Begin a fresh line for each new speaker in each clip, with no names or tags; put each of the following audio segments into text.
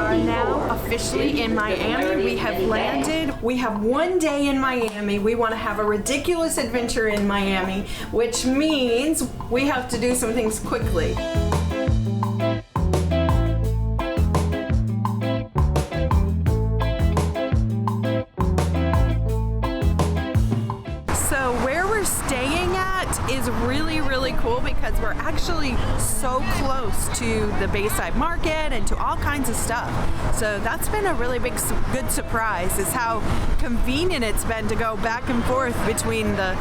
are now officially in Miami. We have landed. We have one day in Miami. We want to have a ridiculous adventure in Miami, which means we have to do some things quickly. So where we're staying at is really cool because we're actually so close to the Bayside Market and to all kinds of stuff. So that's been a really good surprise, is how convenient it's been to go back and forth between the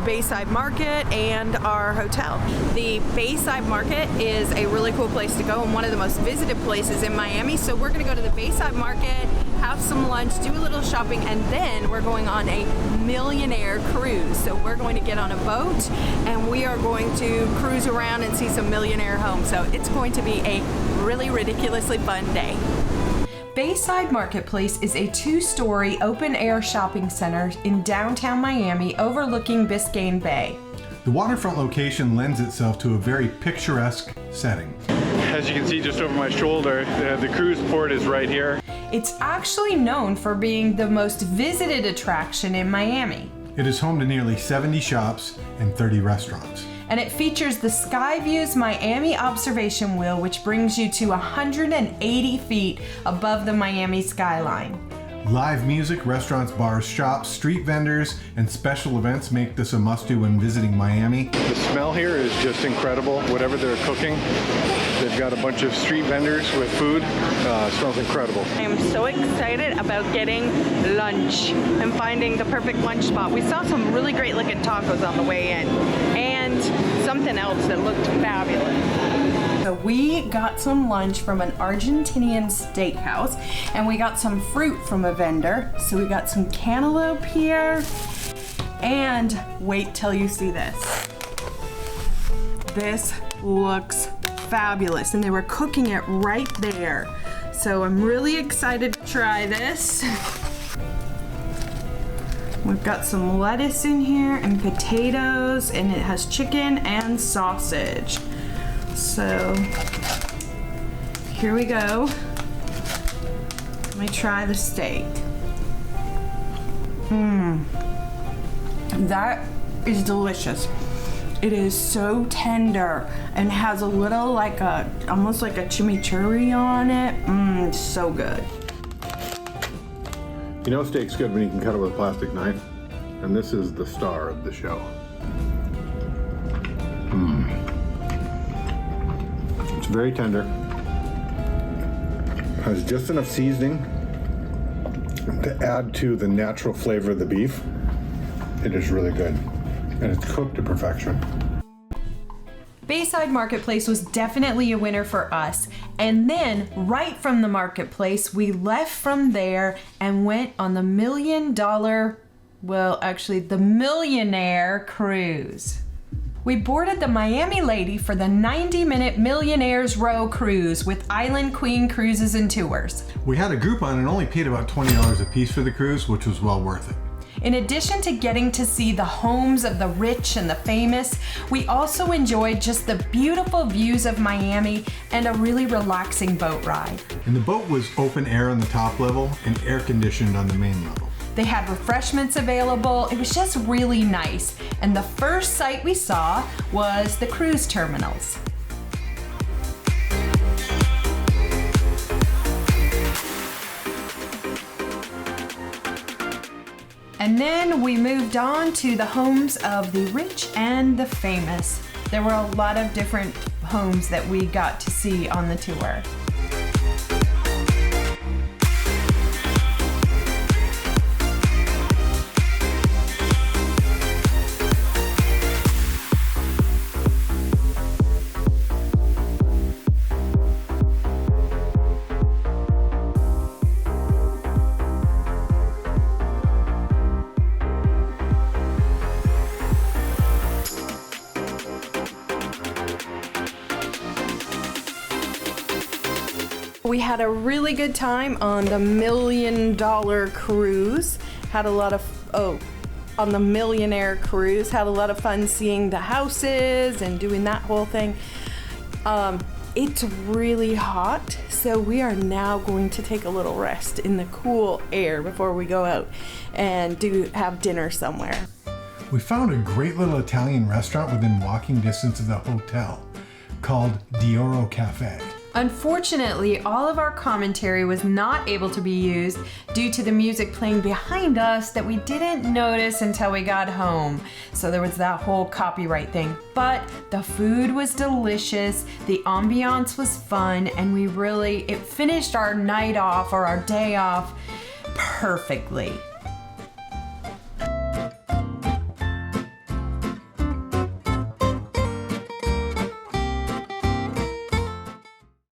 Bayside Market and our hotel. The Bayside Market is a really cool place to go and one of the most visited places in Miami. So we're gonna go to the Bayside Market, have some lunch, do a little shopping, and then we're going on a Millionaire cruise. So we're going to get on a boat and we are going to cruise around and see some Millionaire homes. So it's going to be a really ridiculously fun day. Bayside Marketplace is a 2-story open-air shopping center in downtown Miami overlooking Biscayne Bay.
The waterfront location lends itself to a very picturesque setting.
As you can see just over my shoulder, the cruise port is right here.
It's actually known for being the most visited attraction in Miami.
It is home to nearly 70 shops and 30 restaurants.
And it features the Skyview's Miami Observation Wheel, which brings you to 180 feet above the Miami skyline.
Live music, restaurants, bars, shops, street vendors, and special events make this a must-do when visiting Miami.
The smell here is just incredible. Whatever they're cooking, they've got a bunch of street vendors with food. It smells incredible.
I am so excited about getting lunch and finding the perfect lunch spot. We saw some really great looking tacos on the way in and something else that looked fabulous. So we got some lunch from an Argentinian steakhouse and we got some fruit from a vendor. So we got some cantaloupe here, and wait till you see this. This looks fabulous and they were cooking it right there. So I'm really excited to try this. We've got some lettuce in here and potatoes, and it has chicken and sausage. So here we go. Let me try the steak. That is delicious. It is so tender and has a little almost like a chimichurri on it. It's so good.
You know steak's good when you can cut it with a plastic knife, and this is the star of the show. It's very tender, has just enough seasoning to add to the natural flavor of the beef. It is really good, and it's cooked to perfection.
Bayside Marketplace was definitely a winner for us. And then right from the marketplace, we left from there and went on the the Millionaire cruise. We boarded the Miami Lady for the 90-minute Millionaires Row cruise with Island Queen Cruises and Tours.
We had a Groupon and only paid about $20 a piece for the cruise, which was well worth it.
In addition to getting to see the homes of the rich and the famous, we also enjoyed just the beautiful views of Miami and a really relaxing boat ride.
And the boat was open air on the top level and air conditioned on the main level.
They had refreshments available. It was just really nice. And the first sight we saw was the cruise terminals. And then we moved on to the homes of the rich and the famous. There were a lot of different homes that we got to see on the tour. We had a really good time on the $1 million cruise. Had a lot of, on the Millionaire cruise. Had a lot of fun seeing the houses and doing that whole thing. it's really hot, so we are now going to take a little rest in the cool air before we go out and have dinner somewhere.
We found a great little Italian restaurant within walking distance of the hotel called Dioro Cafe.
Unfortunately, all of our commentary was not able to be used due to the music playing behind us that we didn't notice until we got home. So there was that whole copyright thing. But the food was delicious, the ambiance was fun, and it finished our night off or our day off perfectly.